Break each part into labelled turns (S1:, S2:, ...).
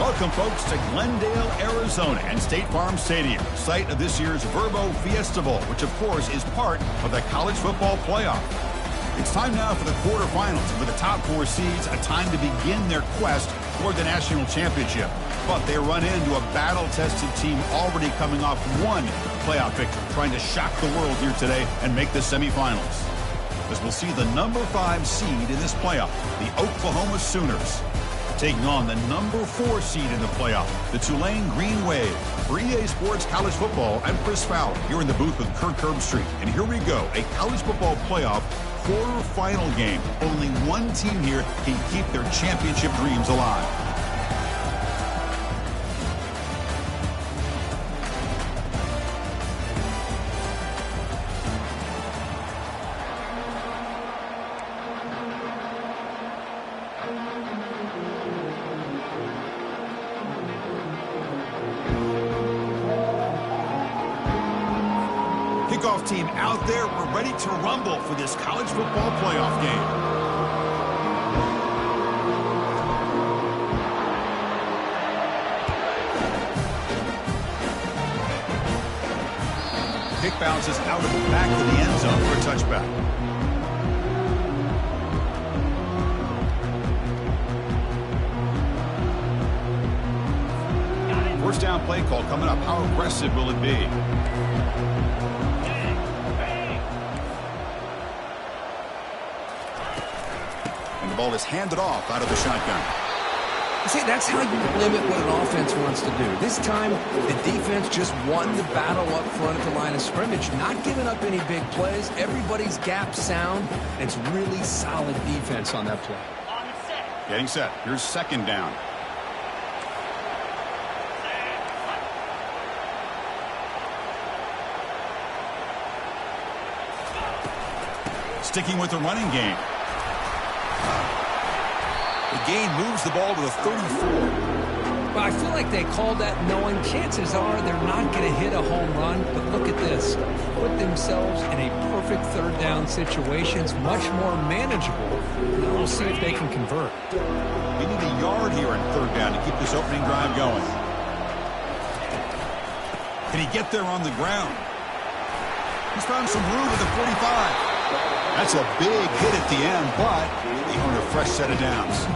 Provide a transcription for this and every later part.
S1: Welcome, folks, to Glendale, Arizona and State Farm Stadium, site of this year's Verbo Fiesta Bowl, which, of course, is part of the college football playoff. It's time now for the quarterfinals, and for the top 4 seeds, a time to begin their quest toward the national championship. But they run into a battle-tested team already coming off one playoff victory, trying to shock the world here today and make the semifinals. As we'll see the number 5 seed in this playoff, the Oklahoma Sooners, taking on the number 4 seed in the playoff, the Tulane Green Wave. For EA Sports College Football, I'm Chris Fowler, here in the booth with Kirk Herbstreit. And here we go, a college football playoff quarterfinal game. Only one team here can keep their championship dreams alive. Kickoff team out there. We're ready to rumble for this college football playoff game. Kick bounces out of the back of the end zone for a touchback. First down play call coming up. How aggressive will it be? And the ball is handed off out of the shotgun.
S2: See, that's how you limit what an offense wants to do. This time, the defense just won the battle up front at the line of scrimmage, not giving up any big plays. Everybody's gap sound, and it's really solid defense on that play.
S1: Getting set. Here's second down. Sticking with the running game. The gain moves the ball to the 34.
S2: Well, I feel like they called that knowing chances are they're not going to hit a home run. But look at this. Put themselves in a perfect third down situation. It's much more manageable. Now we'll see if they can convert.
S1: We need a yard here in third down to keep this opening drive going. Can he get there on the ground? He's found some room at the 45. That's a big hit at the end, but they earn a fresh set of downs.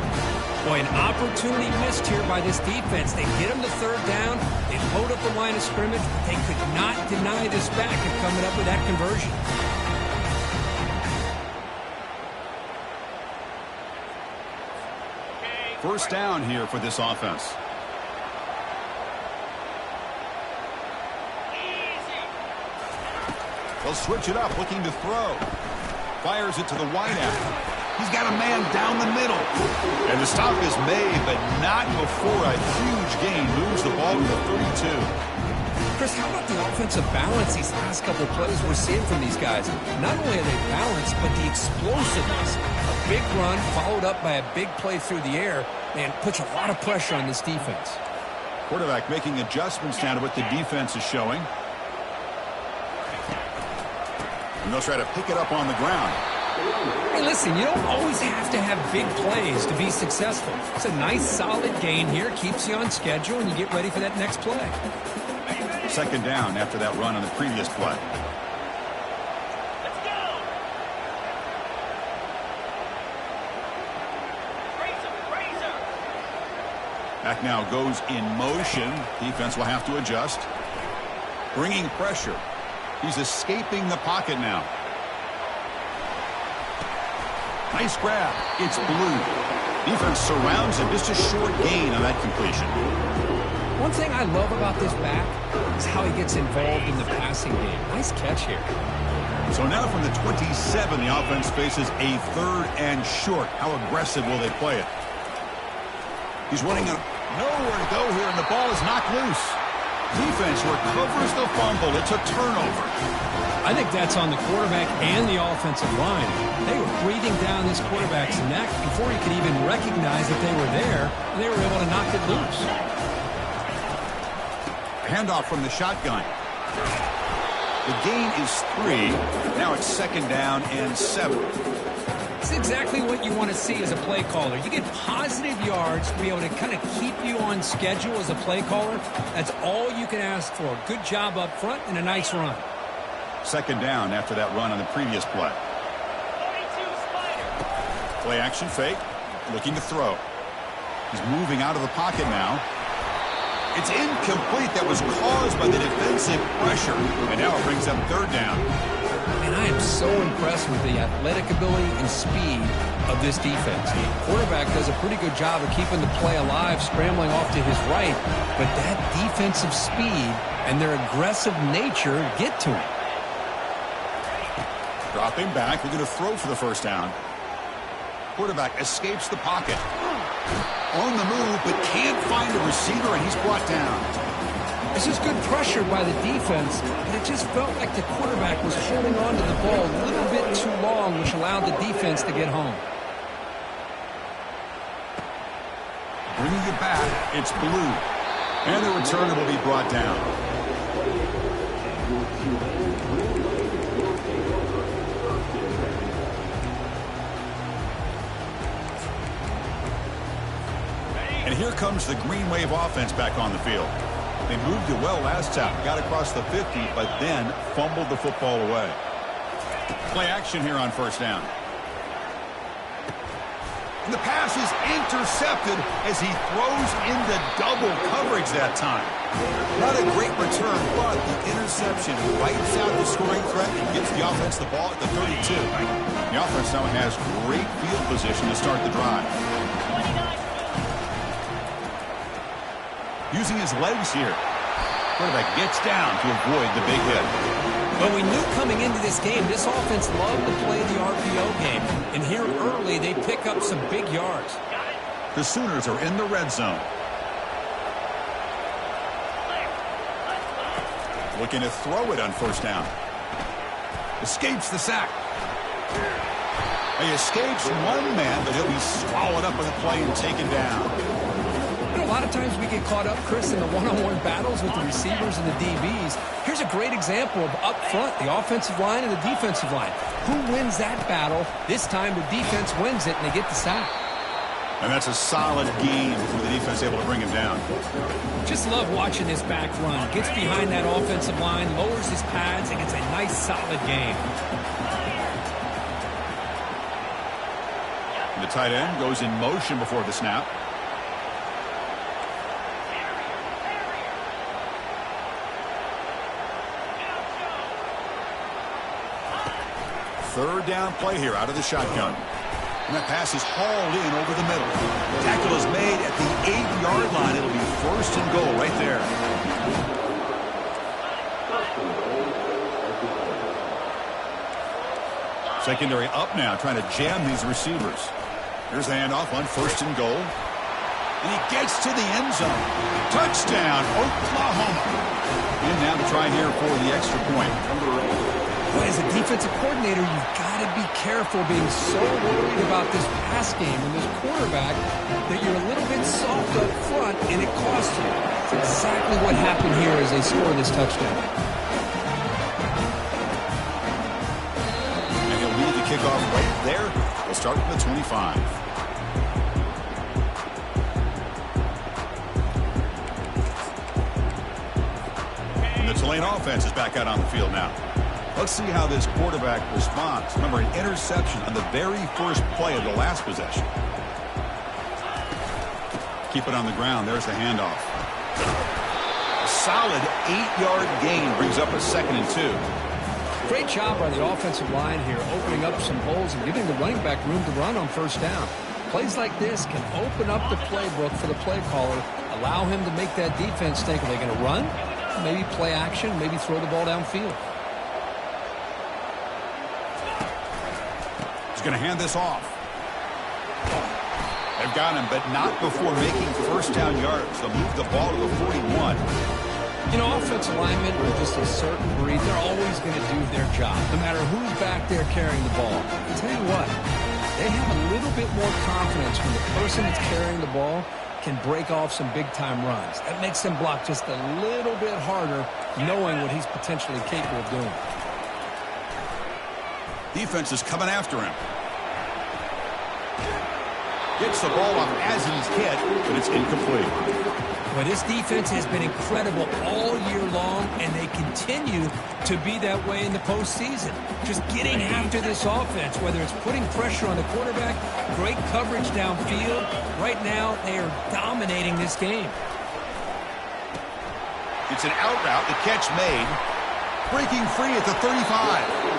S2: Boy, an opportunity missed here by this defense. They get him to third down. They load up the line of scrimmage. They could not deny this back and coming up with that conversion.
S1: First down here for this offense. They'll switch it up, looking to throw. Fires it to the wideout. He's got a man down the middle. And the stop is made, but not before a huge gain moves the ball to the 32.
S2: Chris, how about the offensive balance these last couple of plays we're seeing from these guys? Not only are they balanced, but the explosiveness. A big run followed up by a big play through the air, and puts a lot of pressure on this defense.
S1: Quarterback making adjustments now to what the defense is showing. And they'll try to pick it up on the ground.
S2: Hey, listen, you don't always have to have big plays to be successful. It's a nice, solid gain here. Keeps you on schedule, and you get ready for that next play.
S1: Second down after that run on the previous play.
S3: Let's go. Razor.
S1: Back now goes in motion. Defense will have to adjust. Bringing pressure. He's escaping the pocket now. Nice grab. It's blue. Defense surrounds him. Just a short gain on that completion.
S2: One thing I love about this back is how he gets involved in the passing game. Nice catch here.
S1: So now from the 27, the offense faces a third and short. How aggressive will they play it? He's running nowhere to go here, and the ball is knocked loose. Defense recovers the fumble. It's a turnover.
S2: I think that's on the quarterback and the offensive line. They were breathing down this quarterback's neck before he could even recognize that they were there, and they were able to knock it loose.
S1: Handoff from the shotgun. The gain is 3. Now it's second down and 7.
S2: See, is exactly what you want to see as a play caller. You get positive yards to be able to kind of keep you on schedule as a play caller. That's all you can ask for. Good job up front and a nice run.
S1: Second down after that run on the previous play. Play action fake. Looking to throw. He's moving out of the pocket now. It's incomplete. That was caused by the defensive pressure. And now it brings up third down.
S2: And I am so impressed with the athletic ability and speed of this defense. The quarterback does a pretty good job of keeping the play alive, scrambling off to his right. But that defensive speed and their aggressive nature get to him.
S1: Dropping back. We're going to throw for the first down. Quarterback escapes the pocket. On the move, but can't find a receiver, and he's brought down.
S2: This is good pressure by the defense, but it just felt like the quarterback was holding on to the ball a little bit too long, which allowed the defense to get home.
S1: Bringing it back, it's Blue. And the returner will be brought down. And here comes the Green Wave offense back on the field. They moved it well last time, got across the 50, but then fumbled the football away. Play action here on first down. And the pass is intercepted as he throws into double coverage that time. Not a great return, but the interception wipes out the scoring threat and gives the offense the ball at the 32. The offense now has great field position to start the drive. Using his legs here. Quarterback gets down to avoid the big hit.
S2: But we knew coming into this game, this offense loved to play the RPO game. And here early, they pick up some big yards.
S1: The Sooners are in the red zone. Looking to throw it on first down. Escapes the sack. He escapes one man, but he'll be swallowed up with a play and taken down.
S2: A lot of times we get caught up, Chris, in the one-on-one battles with the receivers and the DBs. Here's a great example of up front, the offensive line and the defensive line. Who wins that battle? This time the defense wins it, and they get the sack.
S1: And that's a solid game for the defense able to bring him down.
S2: Just love watching this back run. Gets behind that offensive line, lowers his pads, and gets a nice, solid game.
S1: And the tight end goes in motion before the snap. Third down play here out of the shotgun. And that pass is hauled in over the middle. Tackle is made at the 8-yard line. It'll be first and goal right there. Secondary up now, trying to jam these receivers. Here's the handoff on first and goal. And he gets to the end zone. Touchdown, Oklahoma. And now to try here for the extra point.
S2: But as a defensive coordinator, you've got to be careful being so worried about this pass game and this quarterback that you're a little bit soft up front and it costs you. That's exactly what happened here as they score this touchdown.
S1: And he'll lead the kickoff right there. We'll start from the 25. And the Tulane offense is back out on the field now. Let's see how this quarterback responds. Remember, an interception on the very first play of the last possession. Keep it on the ground. There's the handoff. A solid 8-yard gain brings up a 2nd and 2.
S2: Great job by the offensive line here, opening up some holes and giving the running back room to run on first down. Plays like this can open up the playbook for the play caller, allow him to make that defense think, are they going to run? Maybe play action, maybe throw the ball downfield.
S1: Going to hand this off. They've got him, but not before making first down yards. They'll move the ball to the 41.
S2: You know, offensive linemen are just a certain breed. They're always going to do their job, no matter who's back there carrying the ball. I'll tell you what, they have a little bit more confidence when the person that's carrying the ball can break off some big-time runs. That makes them block just a little bit harder, knowing what he's potentially capable of doing.
S1: Defense is coming after him. Gets the ball off as he's hit, but it's incomplete.
S2: Well, this defense has been incredible all year long, and they continue to be that way in the postseason. Just getting after this offense, whether it's putting pressure on the quarterback, great coverage downfield. Right now, they are dominating this game.
S1: It's an out route, the catch made. Breaking free at the 35.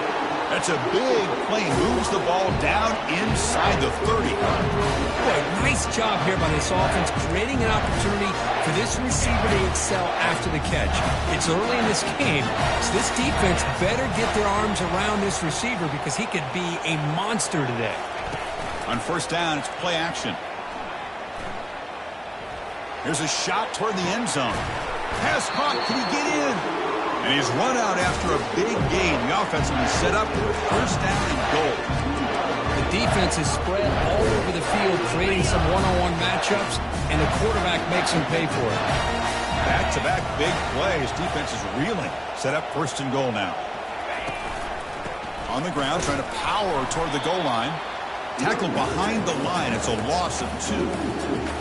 S1: That's a big play. Moves the ball down inside the 30.
S2: Boy, nice job here by this offense, creating an opportunity for this receiver to excel after the catch. It's early in this game, so this defense better get their arms around this receiver because he could be a monster today.
S1: On first down, it's play action. Here's a shot toward the end zone. Pass caught. Can he get in? And he's run out after a big gain. The offense will be set up for a first down and goal.
S2: The defense is spread all over the field, creating some one-on-one matchups, and the quarterback makes him pay for it.
S1: Back-to-back big plays. Defense is reeling. Set up first and goal now. On the ground, trying to power toward the goal line. Tackled behind the line. It's a loss of 2.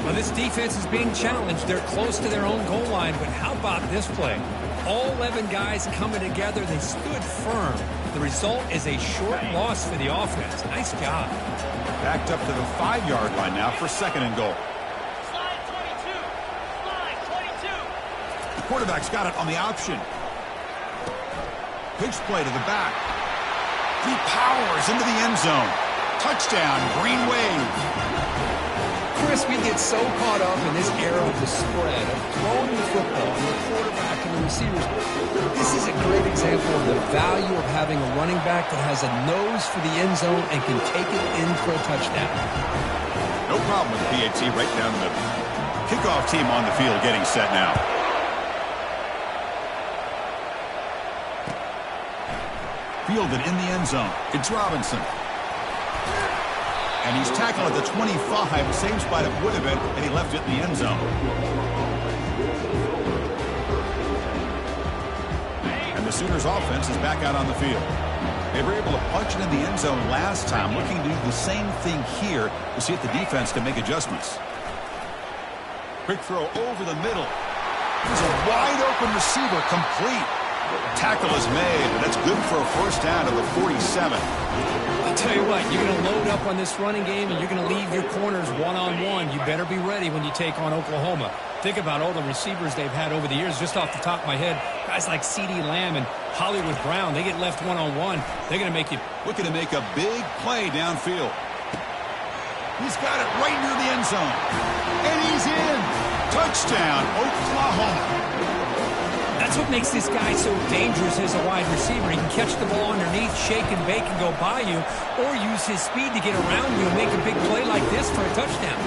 S2: Well, this defense is being challenged. They're close to their own goal line, but how about this play? All 11 guys coming together. They stood firm. The result is a short loss for the offense. Nice job.
S1: Backed up to the 5-yard line now for second and goal.
S3: Slide 22. Slide 22.
S1: The quarterback's got it on the option. Pitch play to the back. He powers into the end zone. Touchdown, Green Wave.
S2: Chris, we get so caught up in this era of the spread, of throwing the football to the quarterback and the receivers. This is a great example of the value of having a running back that has a nose for the end zone and can take it in for a touchdown.
S1: No problem with the PAT right down the middle. Kickoff team on the field getting set now. Fielded in the end zone. It's Robinson. And he's tackled at the 25. Same spot it would have been, and he left it in the end zone. And the Sooners offense is back out on the field. They were able to punch it in the end zone last time, looking to do the same thing here to see if the defense can make adjustments. Quick throw over the middle. There's a wide open receiver, complete. Tackle is made, but that's good for a first down to the 47.
S2: I'll tell you what, you're going to load up on this running game and you're going to leave your corners one-on-one. You better be ready when you take on Oklahoma. Think about all the receivers they've had over the years. Just off the top of my head, guys like C.D. Lamb and Hollywood Brown, they get left one-on-one. They're going to make you...
S1: Looking to make a big play downfield. He's got it right near the end zone. And he's in. Touchdown, Oklahoma.
S2: That's what makes this guy so dangerous as a wide receiver. He can catch the ball underneath, shake and bake and go by you, or use his speed to get around you and make a big play like this for a touchdown.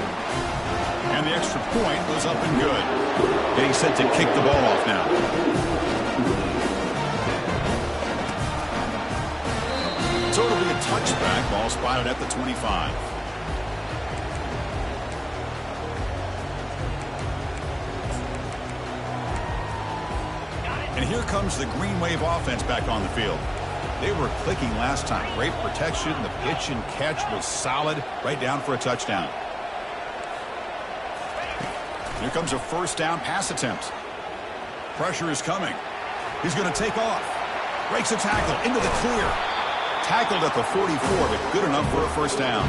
S1: And the extra point was up and good. Getting set to kick the ball off now. So it'll be a touchback. Ball spotted at the 25. And here comes the Green Wave offense back on the field. They were clicking last time. Great protection. The pitch and catch was solid. Right down for a touchdown. Here comes a first down pass attempt. Pressure is coming. He's going to take off. Breaks a tackle into the clear. Tackled at the 44, but good enough for a first down.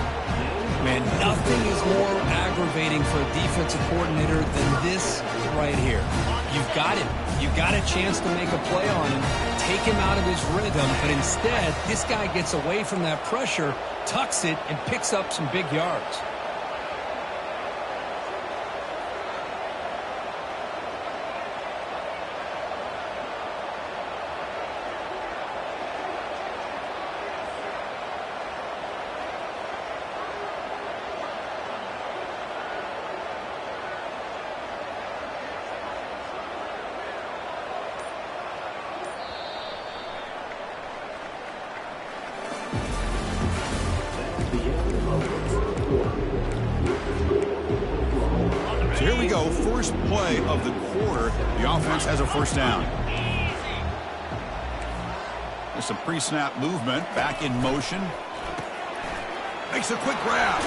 S2: Man, nothing is more aggravating for a defensive coordinator than this right here. You've got it. You've got a chance to make a play on him, take him out of his rhythm, but instead, this guy gets away from that pressure, tucks it, and picks up some big yards.
S1: So here we go, first play of the quarter. The offense has a first down. There's some pre-snap movement, back in motion. Makes a quick grab.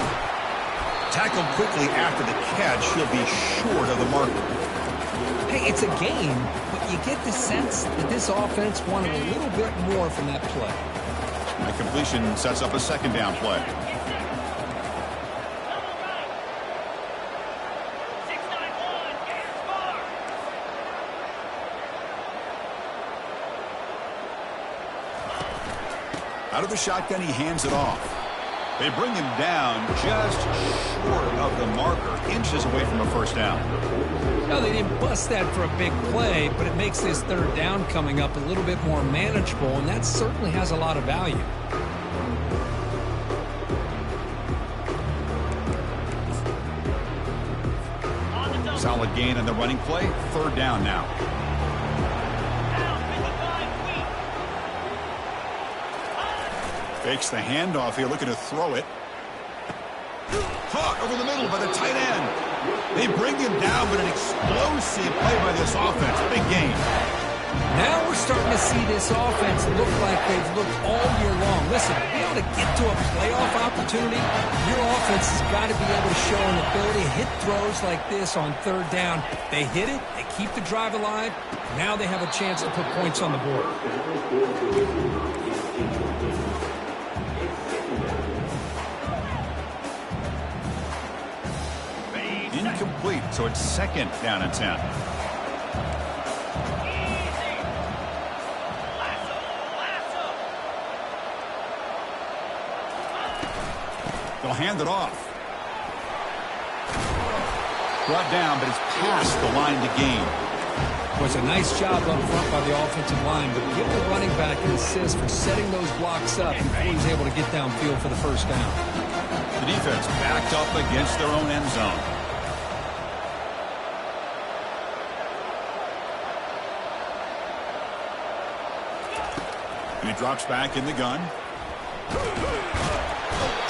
S1: Tackled quickly after the catch, he'll be short of the marker.
S2: Hey, it's a game, but you get the sense that this offense wanted a little bit more from that play.
S1: The completion sets up a second down play. Out of the shotgun, he hands it off. They bring him down just short of the marker, inches away from a first down.
S2: No, they didn't bust that for a big play, but it makes this third down coming up a little bit more manageable, and that certainly has a lot of value.
S1: Solid gain on the running play. Third down now. Fakes the handoff here, looking to throw it. Caught over the middle by the tight end. They bring him down, but an explosive play by this offense. Big gain.
S2: Now we're starting to see this offense look like they've looked all year long. Listen, to be able to get to a playoff opportunity, your offense has got to be able to show an ability to hit throws like this on third down. They hit it, they keep the drive alive. Now they have a chance to put points on the board.
S1: Incomplete, so it's second down and 10. They'll hand it off. Brought down, but it's past the line to gain.
S2: Was a nice job up front by the offensive line, but give the running back an assist for setting those blocks up before he was able to get downfield for the first down.
S1: The defense backed up against their own end zone. And he drops back in the gun.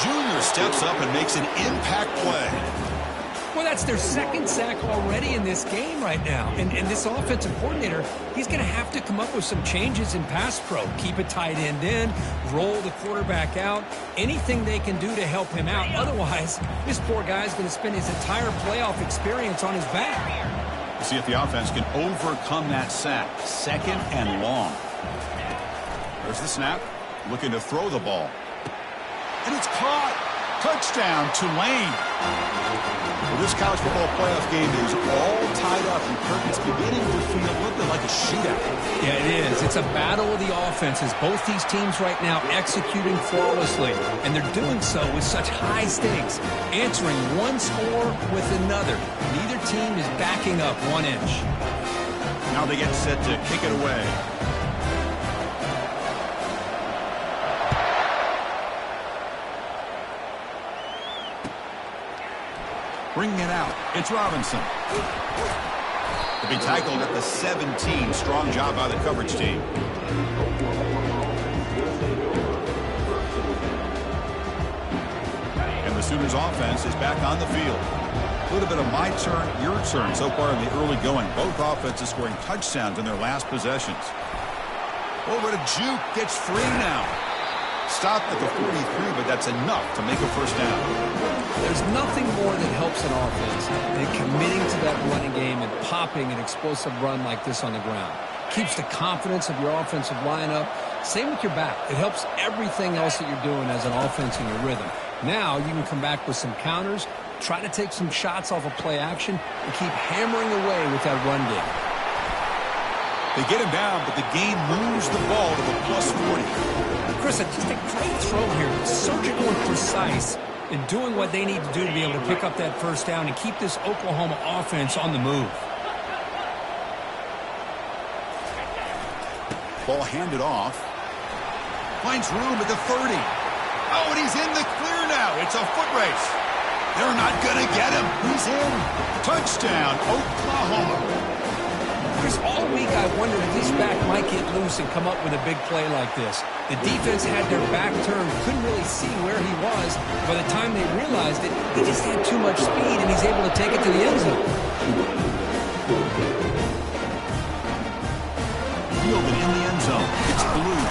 S1: Junior steps up and makes an impact play.
S2: Well, that's their second sack already in this game right now. And this offensive coordinator, he's going to have to come up with some changes in pass pro. Keep a tight end in, roll the quarterback out, anything they can do to help him out. Otherwise, this poor guy's going to spend his entire playoff experience on his back.
S1: We'll see if the offense can overcome that sack. Second and long. There's the snap. Looking to throw the ball. And it's caught. Touchdown, Tulane. Well, this college football playoff game is all tied up, and Kirk, it's beginning to feel a little bit like a shootout.
S2: Yeah, it is. It's a battle of the offenses. Both these teams right now executing flawlessly, and they're doing so with such high stakes, answering one score with another. Neither team is backing up 1 inch.
S1: Now they get set to kick it away. Bringing it out, it's Robinson. To be tackled at the 17. Strong job by the coverage team. And the Sooners offense is back on the field. A little bit of my turn, your turn so far in the early going. Both offenses scoring touchdowns in their last possessions. Over to Juke, gets free now. Stop at the 43, but that's enough to make a first down.
S2: There's nothing more that helps an offense than committing to that running game and popping an explosive run like this on the ground. Keeps the confidence of your offensive lineup. Same with your back. It helps everything else that you're doing as an offense in your rhythm. Now you can come back with some counters, try to take some shots off of play action, and keep hammering away with that run game.
S1: They get him down, but the game moves the ball to the plus 40.
S2: Chris, just a great throw here. Surgical and precise in doing what they need to do to be able to pick up that first down and keep this Oklahoma offense on the move.
S1: Ball handed off. Finds room at the 30. Oh, and he's in the clear now. It's a foot race. They're not going to get him. He's in. Touchdown, Oklahoma.
S2: Chris, all week I wondered if this back might get loose and come up with a big play like this. The defense had their back turned, couldn't really see where he was. By the time they realized it, he just had too much speed, and he's able to take it to the end zone.
S1: Fielded in the end zone. It's blue.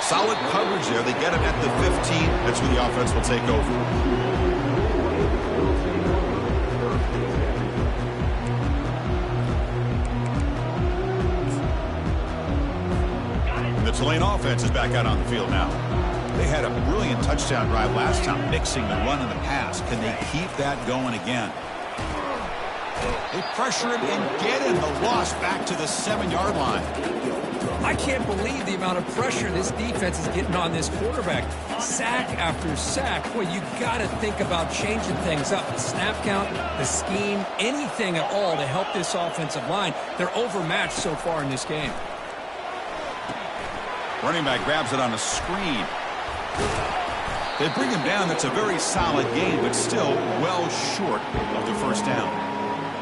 S1: Solid coverage there. They get him at the 15. That's where the offense will take over. The Tulane offense is back out on the field now. They had a brilliant touchdown drive last time, mixing the run and the pass. Can they keep that going again? They pressure him and get him. The loss back to the 7-yard line.
S2: I can't believe the amount of pressure this defense is getting on this quarterback. Sack after sack. Boy, you got to think about changing things up. The snap count, the scheme, anything at all to help this offensive line. They're overmatched so far in this game.
S1: Running back grabs it on a screen. They bring him down. That's a very solid game, but still well short of the first down.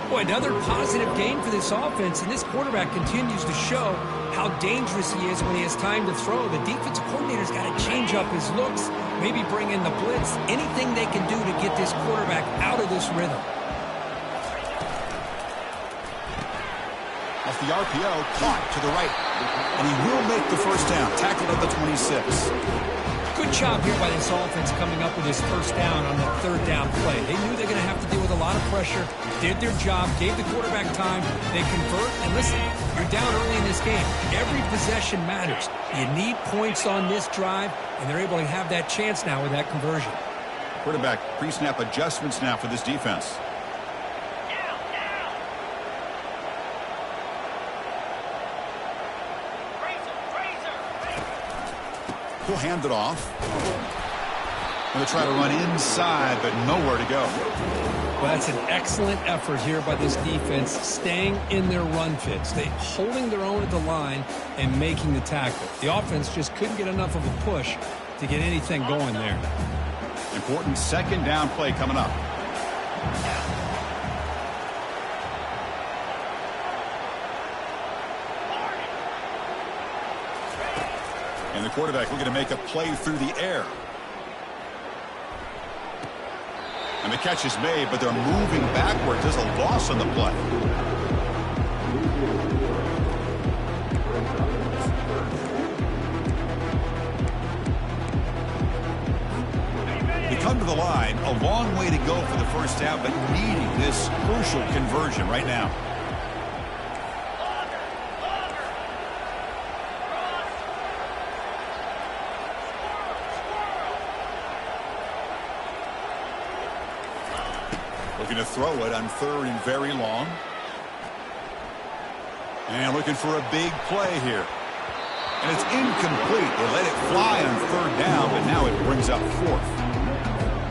S2: Boy, another positive game for this offense, and this quarterback continues to show how dangerous he is when he has time to throw. The defensive coordinator's got to change up his looks, maybe bring in the blitz, anything they can do to get this quarterback out of this rhythm.
S1: Off the RPO, caught to the right. And he will make the first down, tackled at the 26.
S2: Good job here by this offense coming up with his first down on that third down play. They knew they're going to have to deal with a lot of pressure, did their job, gave the quarterback time, they convert, and listen, you're down early in this game. Every possession matters. You need points on this drive, and they're able to have that chance now with that conversion.
S1: Quarterback pre-snap adjustments now for this defense. He'll hand it off. Going to try to run inside, but nowhere to go.
S2: Well, that's an excellent effort here by this defense, staying in their run fits. They holding their own at the line and making the tackle. The offense just couldn't get enough of a push to get anything going there.
S1: Important second down play coming up. And the quarterback looking to make a play through the air. And the catch is made, but they're moving backwards. There's a loss on the play. They come to the line, a long way to go for the first down, but needing this crucial conversion right now. Looking to throw it on third and very long. And looking for a big play here. And it's incomplete. They let it fly on third down, but now it brings up fourth.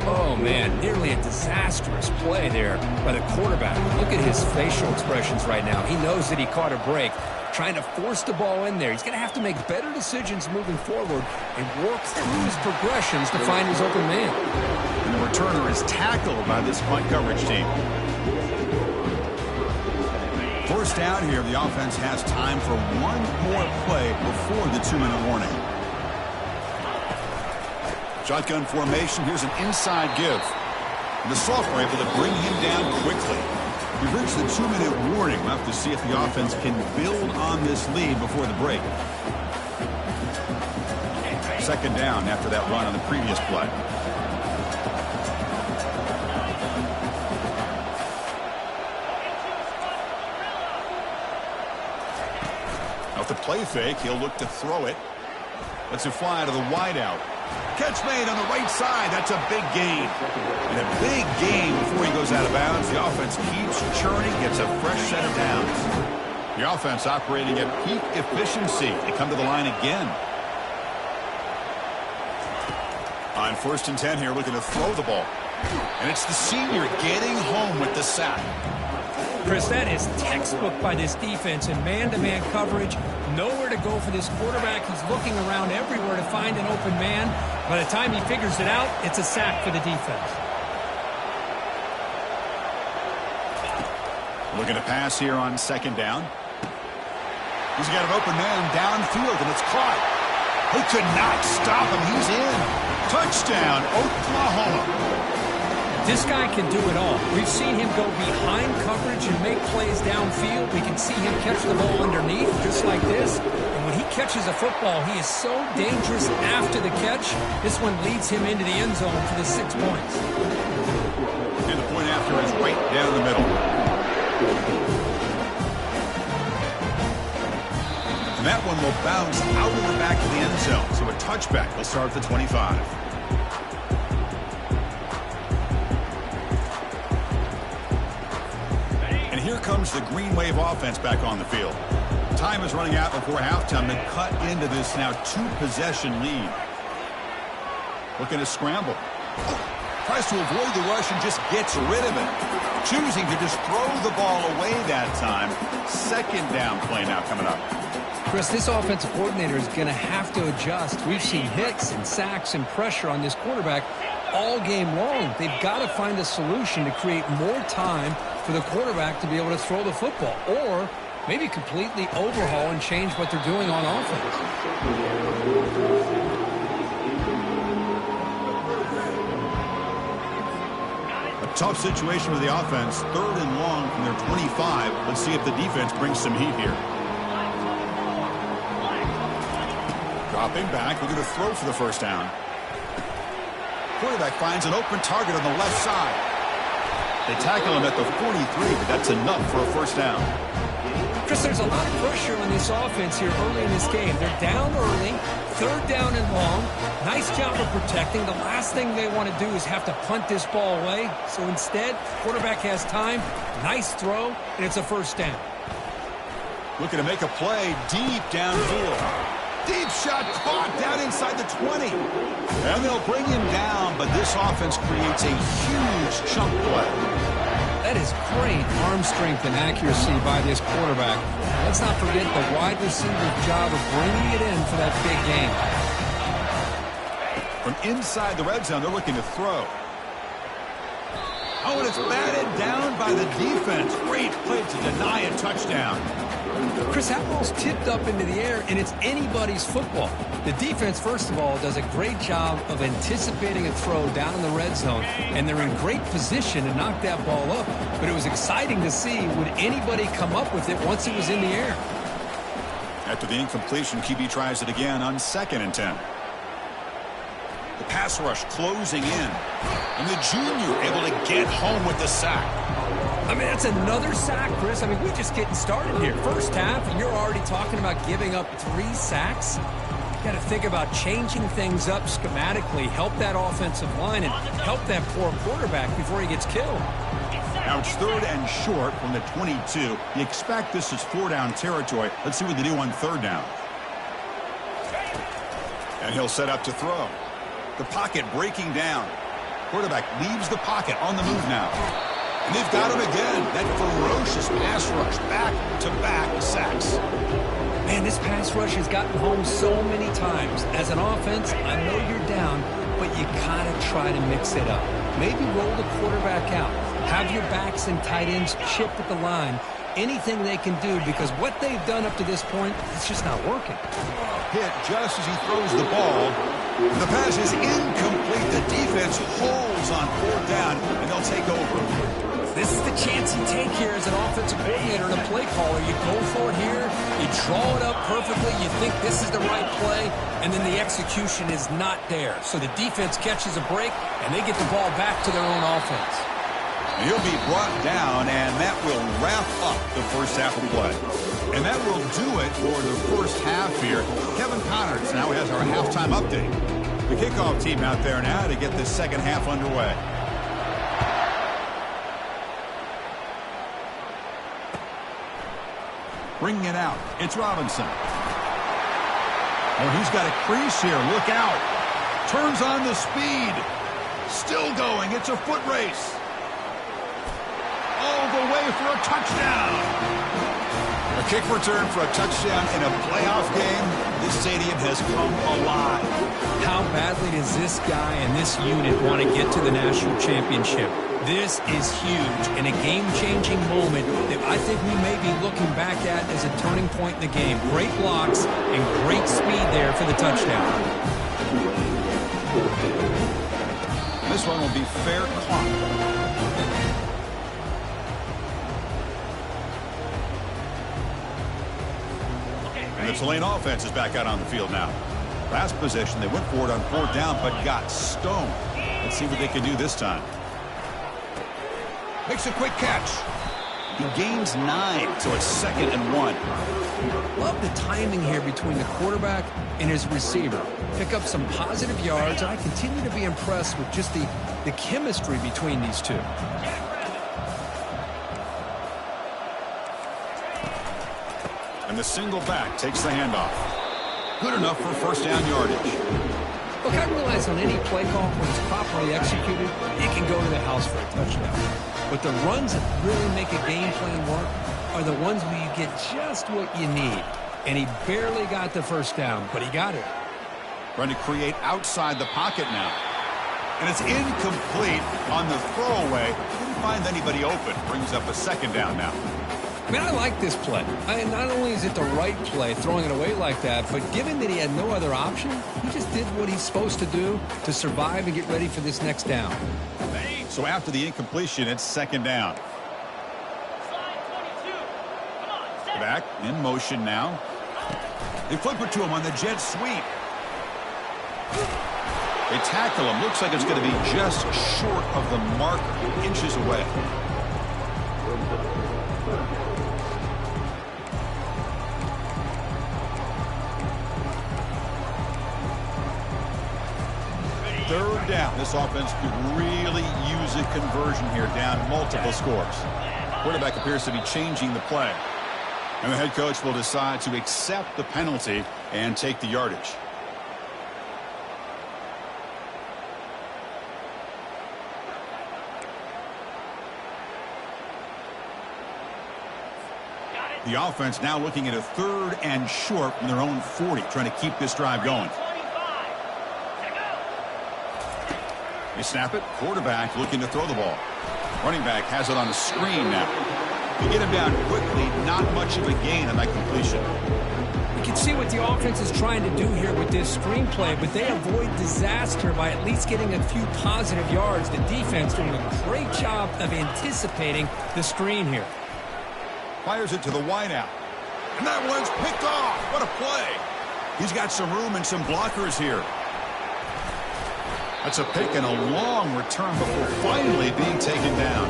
S2: Oh, man, nearly a disastrous play there by the quarterback. Look at his facial expressions right now. He knows that he caught a break, trying to force the ball in there. He's going to have to make better decisions moving forward and work through his progressions to find his open man.
S1: And the returner is tackled by this punt coverage team. First down here, the offense has time for one more play before the 2-minute warning. Shotgun formation. Here's an inside give. And the sophomore able to bring him down quickly. We've reached the 2-minute warning. We'll have to see if the offense can build on this lead before the break. Second down after that run on the previous play. Off the play fake, he'll look to throw it. Lets it fly to the wideout. Catch made on the right side. That's a big gain. And a big gain before he goes out of bounds. The offense keeps churning, gets a fresh set of downs. The offense operating at peak efficiency. They come to the line again. On 1st and 10 here, looking to throw the ball. And it's the senior getting home with the sack.
S2: Chris, that is textbook by this defense in man-to-man coverage. Nowhere to go for this quarterback. He's looking around everywhere to find an open man. By the time he figures it out, it's a sack for the defense.
S1: Looking to pass here on second down. He's got an open man downfield, and it's caught. He could not stop him. He's in. Touchdown, Oklahoma.
S2: This guy can do it all. We've seen him go behind coverage and make plays downfield. We can see him catch the ball underneath just like this. And when he catches a football, he is so dangerous after the catch. This one leads him into the end zone for the 6 points.
S1: down the middle. And that one will bounce out of the back of the end zone. So a touchback will start at the 25. And here comes the Green Wave offense back on the field. Time is running out before halftime to cut into this now two-possession lead. Looking to scramble. Tries to avoid the rush and just gets rid of it. Choosing to just throw the ball away that time. Second down play now coming up.
S2: Chris, this offensive coordinator is going to have to adjust. We've seen hits and sacks and pressure on this quarterback all game long. They've got to find a solution to create more time for the quarterback to be able to throw the football, or maybe completely overhaul and change what they're doing on offense.
S1: A tough situation for the offense. 3rd and long from their 25. Let's see if the defense brings some heat here. Dropping back, looking to throw for the first down. Quarterback finds an open target on the left side. They tackle him at the 43, but that's enough for a first down.
S2: Chris, there's a lot of pressure on this offense here early in this game. They're down early, 3rd down and long. Nice job of protecting. The last thing they want to do is have to punt this ball away. So instead, quarterback has time, nice throw, and it's a first down.
S1: Looking to make a play deep downfield. Deep shot caught down inside the 20. And they'll bring him down, but this offense creates a huge chunk play.
S2: That is great arm strength and accuracy by this quarterback. Let's not forget the wide receiver's job of bringing it in for that big game.
S1: From inside the red zone, they're looking to throw. Oh, and it's batted down by the defense. Great play to deny a touchdown.
S2: Chris, that ball's tipped up into the air, and it's anybody's football. The defense, first of all, does a great job of anticipating a throw down in the red zone, and they're in great position to knock that ball up. But it was exciting to see, would anybody come up with it once it was in the air?
S1: After the incompletion, QB tries it again on 2nd and 10. The pass rush closing in. And the junior able to get home with the sack.
S2: I mean, that's another sack, Chris. I mean, we're just getting started here. First half, and you're already talking about giving up 3 sacks. You got to think about changing things up schematically, help that offensive line, and help that poor quarterback before he gets killed.
S1: Now it's 3rd and short from the 22. You expect this is 4-down territory. Let's see what they do on 3rd down. And he'll set up to throw. The pocket breaking down. Quarterback leaves the pocket on the move now. And they've got him again. That ferocious pass rush, back-to-back sacks.
S2: Man, this pass rush has gotten home so many times. As an offense, I know you're down, but you gotta try to mix it up. Maybe roll the quarterback out. Have your backs and tight ends chip at the line. Anything they can do, because what they've done up to this point, it's just not working.
S1: Hit just as he throws the ball. The pass is incomplete. The defense holds on 4th down, and they'll take over.
S2: This is the chance you take here as an offensive coordinator and a play caller. You go for it here, you draw it up perfectly, you think this is the right play, and then the execution is not there. So the defense catches a break, and they get the ball back to their own offense.
S1: And he'll be brought down, and that will wrap up the first half of play. And that will do it for the first half here. Kevin Connors now has our halftime update. The kickoff team out there now to get this second half underway. Bringing it out, it's Robinson. Oh, he's got a crease here. Look out. Turns on the speed. Still going. It's a foot race. All the way for a touchdown. A kick return for a touchdown in a playoff game. This stadium has come alive.
S2: How badly does this guy and this unit want to get to the national championship? This is huge and a game-changing moment that I think we may be looking back at as a turning point in the game. Great blocks and great speed there for the touchdown.
S1: This one will be fair caught. And the Tulane offense is back out on the field now. Last possession, they went for it on 4th down, but got stoned. Let's see what they can do this time. Makes a quick catch. He gains 9, so it's 2nd and 1.
S2: Love the timing here between the quarterback and his receiver. Pick up some positive yards, and I continue to be impressed with just the chemistry between these two.
S1: And the single back takes the handoff. Good enough for first down yardage.
S2: Look, I realize on any play call, when it's properly executed, it can go to the house for a touchdown. But the runs that really make a game plan work are the ones where you get just what you need. And he barely got the first down, but he got it.
S1: Trying to create outside the pocket now. And it's incomplete on the throwaway. Didn't find anybody open. Brings up a 2nd down now.
S2: I mean, I like this play. Not only is it the right play, throwing it away like that, but given that he had no other option, he just did what he's supposed to do to survive and get ready for this next down.
S1: So after the incompletion, it's 2nd down.
S3: Slide 22. Come on, set.
S1: Back in motion now. They flip it to him on the jet sweep. They tackle him. Looks like it's going to be just short of the marker, inches away. Third down. This offense could really use a conversion here, down multiple scores. Quarterback appears to be changing the play. And the head coach will decide to accept the penalty and take the yardage. The offense now looking at a 3rd and short from their own 40, trying to keep this drive going. They snap it. Quarterback looking to throw the ball. Running back has it on a screen now. You get him down quickly, not much of a gain on that completion.
S2: You can see what the offense is trying to do here with this screenplay, but they avoid disaster by at least getting a few positive yards. The defense doing a great job of anticipating the screen here.
S1: Fires it to the wideout. And that one's picked off. What a play. He's got some room and some blockers here. That's a pick and a long return before finally being taken down.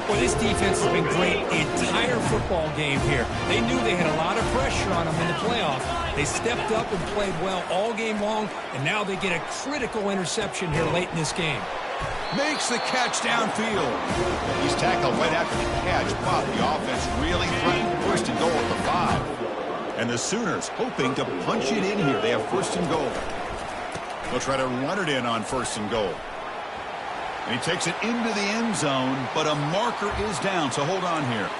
S2: Well, this defense has been great the entire football game here. They knew they had a lot of pressure on them in the playoff. They stepped up and played well all game long, and now they get a critical interception here late in this game.
S1: Makes the catch downfield. He's tackled right after the catch, but the offense really threatened 1st and goal at the 5. And the Sooners hoping to punch it in here. They have 1st and goal. They'll try to run it in on 1st and goal. And he takes it into the end zone, but a marker is down, so hold on here.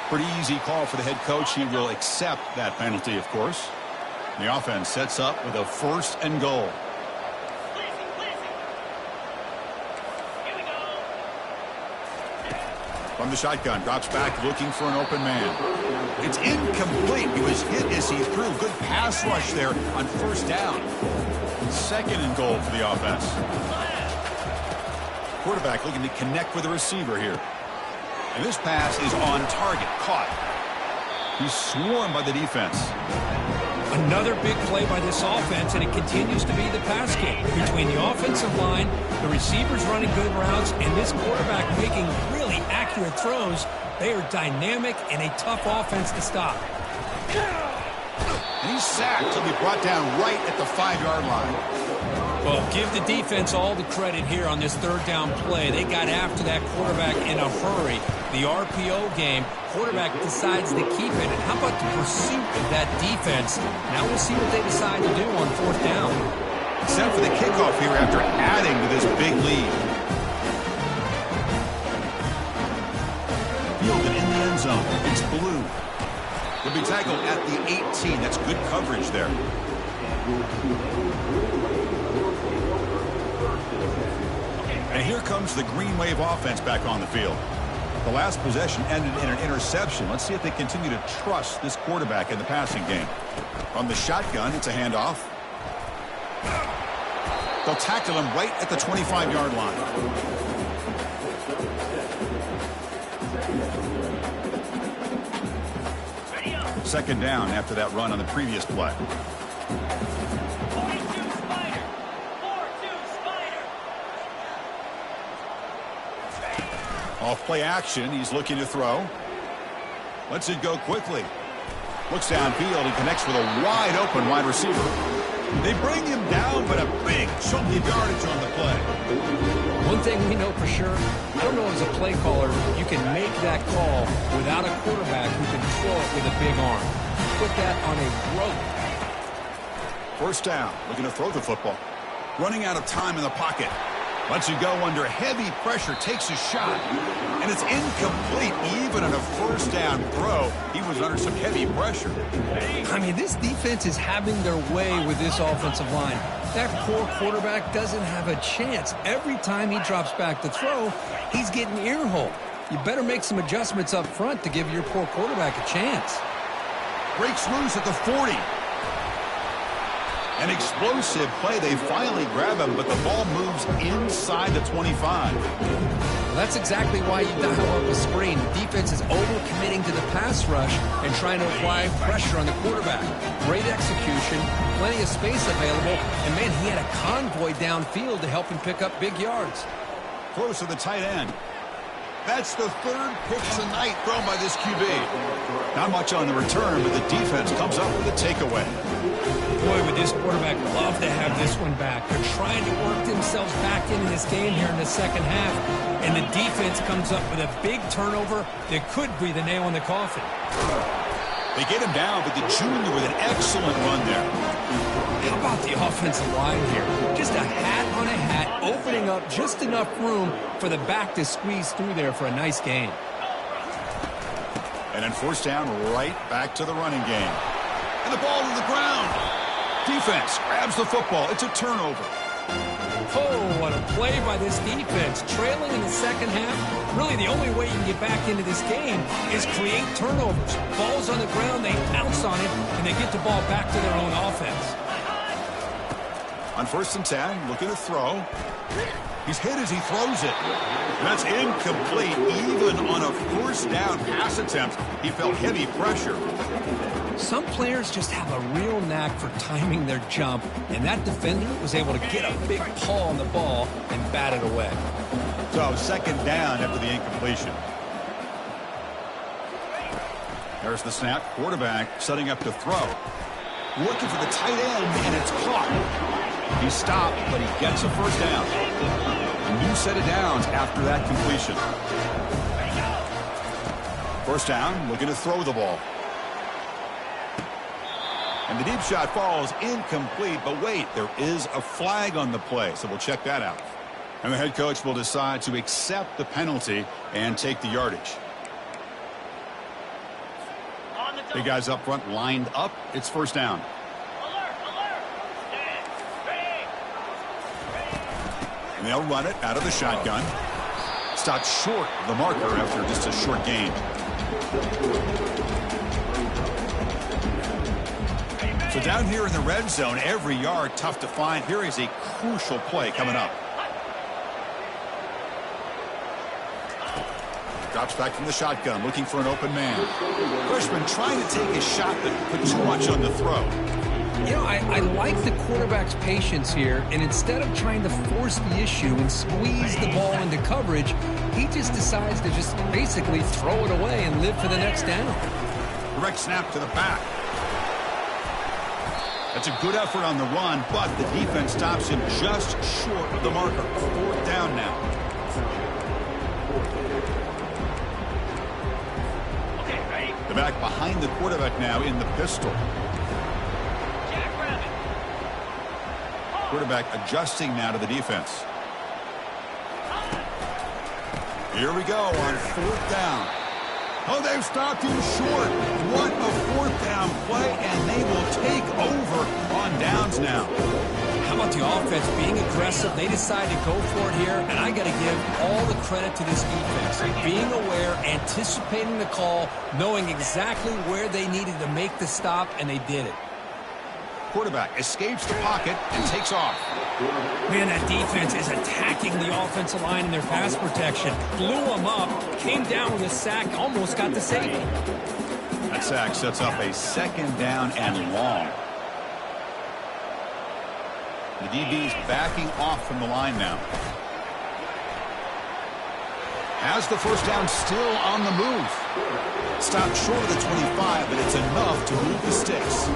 S1: Pretty easy call for the head coach. He will accept that penalty, of course. The offense sets up with a 1st and goal. From the shotgun, drops back looking for an open man. It's incomplete. He was hit as he threw. Good pass rush there on 1st down. 2nd and goal for the offense. Quarterback looking to connect with the receiver here. And this pass is on target. Caught. He's swarmed by the defense.
S2: Another big play by this offense, and it continues to be the pass game between the offensive line, the receivers running good routes, and this quarterback making really accurate throws. They are dynamic and a tough offense to stop.
S1: And he's sacked till he brought down right at the 5-yard line.
S2: Well, give the defense all the credit here on this 3rd down play. They got after that quarterback in a hurry. The RPO game, quarterback decides to keep it. And how about the pursuit of that defense? Now we'll see what they decide to do on 4th down.
S1: Set for the kickoff here after adding to this big lead. Fielded in the end zone. It's blue. He'll be tackled at the 18. That's good coverage there. And here comes the Green Wave offense back on the field. The last possession ended in an interception. Let's see if they continue to trust this quarterback in the passing game. From the shotgun, it's a handoff. They'll tackle him right at the 25-yard line. Second down after that run on the previous play. Off play action, he's looking to throw. Lets it go quickly. Looks downfield and connects with a wide open wide receiver. They bring him down, but a big chunky yardage on the play.
S2: One thing we know for sure, I don't know as a play caller, you can make that call without a quarterback who can throw it with a big arm. Put that on a rope.
S1: First down, looking to throw the football. Running out of time in the pocket. Lets it go under heavy pressure, takes a shot, and it's incomplete. Even on a first down throw, he was under some heavy pressure.
S2: I mean, this defense is having their way with this offensive line. That poor quarterback doesn't have a chance. Every time he drops back to throw, he's getting earhole. You better make some adjustments up front to give your poor quarterback a chance.
S1: Breaks loose at the 40. An explosive play. They finally grab him, but the ball moves inside the 25.
S2: Well, that's exactly why you dial up a screen. The defense is overcommitting to the pass rush and trying to apply pressure on the quarterback. Great execution, plenty of space available, and man, he had a convoy downfield to help him pick up big yards.
S1: Close to the tight end. That's the third pick tonight thrown by this QB. Not much on the return, but the defense comes up with a takeaway.
S2: Boy, would this quarterback love to have this one back. They're trying to work themselves back into this game here in the second half, and the defense comes up with a big turnover that could be the nail in the coffin.
S1: They get him down, but the junior with an excellent run there.
S2: How about the offensive line here? Just a hat on a hat, opening up just enough room for the back to squeeze through there for a nice gain.
S1: And then first down, right back to the running game. And the ball to the ground. Defense grabs the football. It's a turnover.
S2: Oh, what a play by this defense. Trailing in the second half. Really, the only way you can get back into this game is create turnovers. Ball's on the ground, they pounce on it, and they get the ball back to their own offense.
S1: On first and 10, looking to throw. He's hit as he throws it. That's incomplete. Even on a first down pass attempt, he felt heavy pressure.
S2: Some players just have a real knack for timing their jump, and that defender was able to get a big paw on the ball and bat it away.
S1: So second down after the incompletion. There's the snap. Quarterback setting up to throw. Looking for the tight end, and it's caught. He stopped, but he gets a first down. A new set of downs after that completion. First down, looking to throw the ball. And the deep shot falls incomplete, but wait, there is a flag on the play, so we'll check that out. And the head coach will decide to accept the penalty and take the yardage. Big guys up front lined up. It's first down. And they'll run it out of the shotgun. Stopped short of the marker after just a short gain. So down here in the red zone, every yard tough to find. Here is a crucial play coming up. Drops back from the shotgun, looking for an open man. Freshman trying to take a shot, but put too much on the throw.
S2: You know, I like the quarterback's patience here, and instead of trying to force the issue and squeeze the ball into coverage, he just decides to just basically throw it away and live for the next down.
S1: Direct snap to the back. That's a good effort on the run, but the defense stops him just short of the marker. Fourth down now. The back behind the quarterback now in the pistol. Quarterback adjusting now to the defense. Here we go on fourth down. Oh, they've stopped him short. What a fourth down play, and they will take over on downs now.
S2: How about the offense being aggressive? They decide to go for it here, and I got to give all the credit to this defense. Being aware, anticipating the call, knowing exactly where they needed to make the stop, and they did it.
S1: Quarterback escapes the pocket and takes off.
S2: Man, that defense is attacking the offensive line in their pass protection. Blew them up, came down with a sack, almost got the safety.
S1: That sack sets up a second down and long. The DB's backing off from the line now. Has the first down, still on the move. Stopped short of the 25, but it's enough to move the sticks.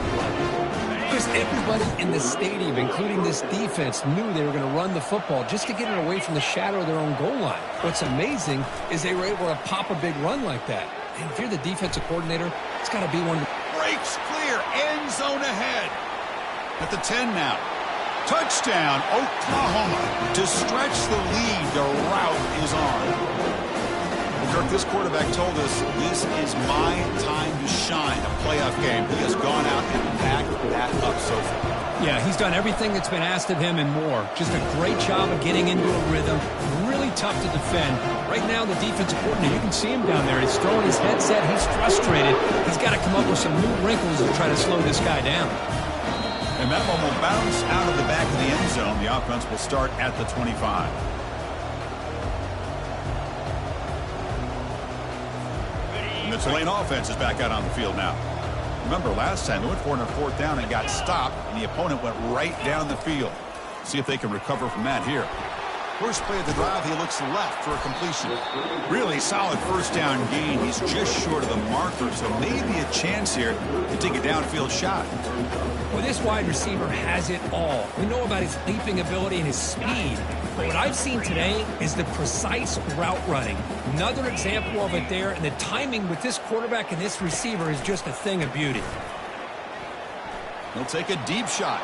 S2: Just everybody in the stadium, including this defense, knew they were going to run the football just to get it away from the shadow of their own goal line. What's amazing is they were able to pop a big run like that. And if you're the defensive coordinator, it's got to be one.
S1: Breaks clear, end zone ahead. At the 10 now. Touchdown, Oklahoma. To stretch the lead, the route is on. Kirk, this quarterback told us this is my time to shine, a playoff game. He has gone out and backed that up so far.
S4: Yeah, he's done everything that's been asked of him and more. Just a great job of getting into a rhythm. Really tough to defend. Right now, the defensive coordinator, you can see him down there. He's throwing his headset. He's frustrated. He's got to come up with some new wrinkles to try to slow this guy down.
S1: And that one will bounce out of the back of the end zone. The offense will start at the 25. And the Tulane offense is back out on the field now. Remember, last time they went for it on fourth down and got stopped, and the opponent went right down the field. See if they can recover from that here. First play of the drive, he looks left for a completion. Really solid first down gain. He's just short of the marker, so maybe a chance here to take a downfield shot.
S4: Well, this wide receiver has it all. We know about his leaping ability and his speed. But what I've seen today is the precise route running. Another example of it there, and the timing with this quarterback and this receiver is just a thing of beauty.
S1: He'll take a deep shot.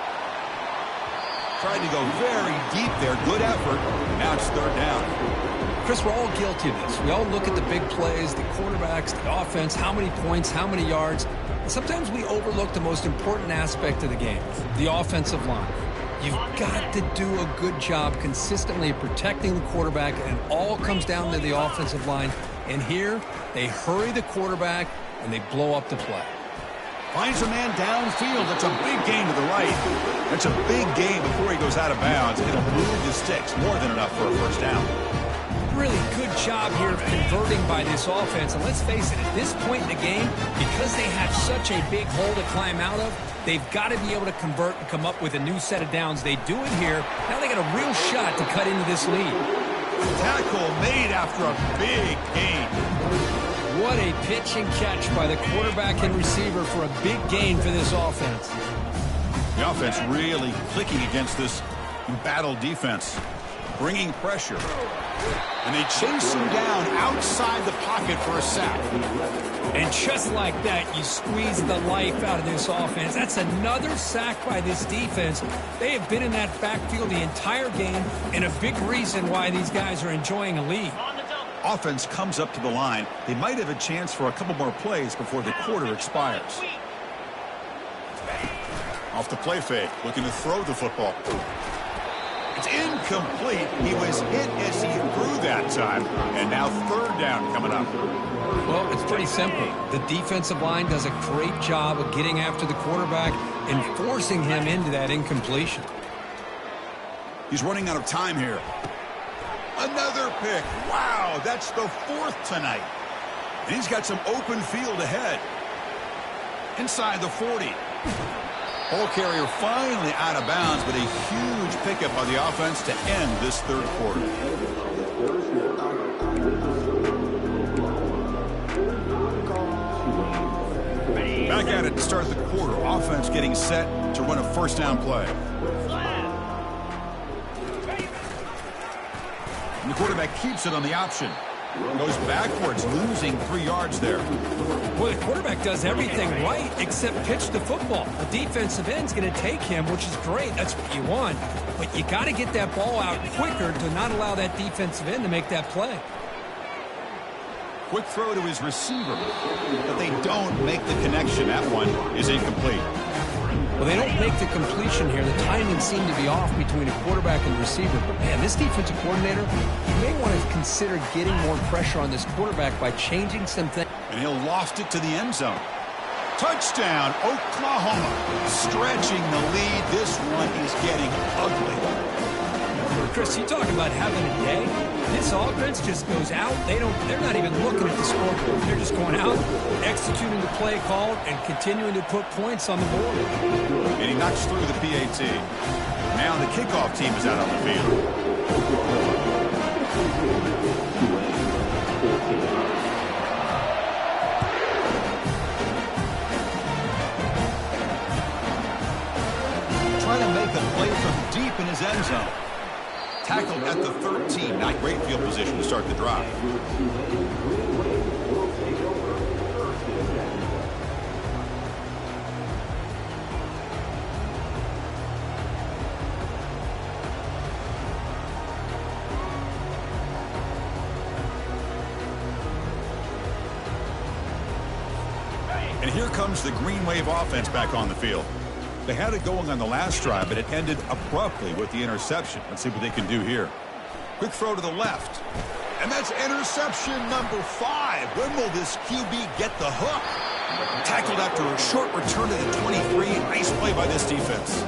S1: Tried to go very deep there. Good effort. Now it's third down.
S2: Chris, we're all guilty of this. We all look at the big plays, the quarterbacks, the offense, how many points, how many yards. And sometimes we overlook the most important aspect of the game, the offensive line. You've got to do a good job consistently protecting the quarterback, and it all comes down to the offensive line. And here, they hurry the quarterback, and they blow up the play.
S1: Finds a man downfield. That's a big gain to the right. That's a big gain before he goes out of bounds. It'll move the sticks. More than enough for a first down.
S4: Really good job here of converting by this offense. And let's face it, at this point in the game, because they have such a big hole to climb out of, they've got to be able to convert and come up with a new set of downs. They do it here. Now they got a real shot to cut into this lead.
S1: Tackle made after a big gain.
S4: What a pitch and catch by the quarterback and receiver for a big gain for this offense.
S1: The offense really clicking against this embattled defense. Bringing pressure. And they chase him down outside the pocket for a sack.
S4: And just like that, you squeeze the life out of this offense. That's another sack by this defense. They have been in that backfield the entire game, and a big reason why these guys are enjoying a lead.
S1: Offense comes up to the line. They might have a chance for a couple more plays before the quarter expires. Off the play fake, looking to throw the football. It's incomplete. He was hit as he threw that time. And now third down coming up.
S2: Well, it's pretty simple. The defensive line does a great job of getting after the quarterback and forcing him into that incompletion.
S1: He's running out of time here. Another pick. Wow, that's the fourth tonight. And he's got some open field ahead. Inside the 40. Ball carrier finally out of bounds, but a huge pickup by the offense to end this third quarter. Back at it to start the quarter. Offense getting set to run a first down play. And the quarterback keeps it on the option. Goes backwards, losing 3 yards there.
S4: Well, the quarterback does everything right except pitch the football. The defensive end's going to take him, which is great. That's what you want. But you got to get that ball out quicker to not allow that defensive end to make that play.
S1: Quick throw to his receiver, but they don't make the connection. That one is incomplete.
S2: Well, they don't make the completion here. The timing seemed to be off between a quarterback and receiver. But, man, this defensive coordinator, you may want to consider getting more pressure on this quarterback by changing some things.
S1: And he'll loft it to the end zone. Touchdown, Oklahoma. Stretching the lead. This one is getting ugly.
S4: Chris, you talk about having a day. This offense just goes out. They're not even looking at the scoreboard. They're just going out, executing the play called, and continuing to put points on the board.
S1: And he knocks through the PAT. Now the kickoff team is out on the field. Trying to make a play from deep in his end zone. Tackled at the 13. Not great field position to start the drive. And here comes the Green Wave offense back on the field. They had it going on the last drive, but it ended abruptly with the interception. Let's see what they can do here. Quick throw to the left. And that's interception number 5. When will this QB get the hook? Tackled after a short return to the 23. Nice play by this defense.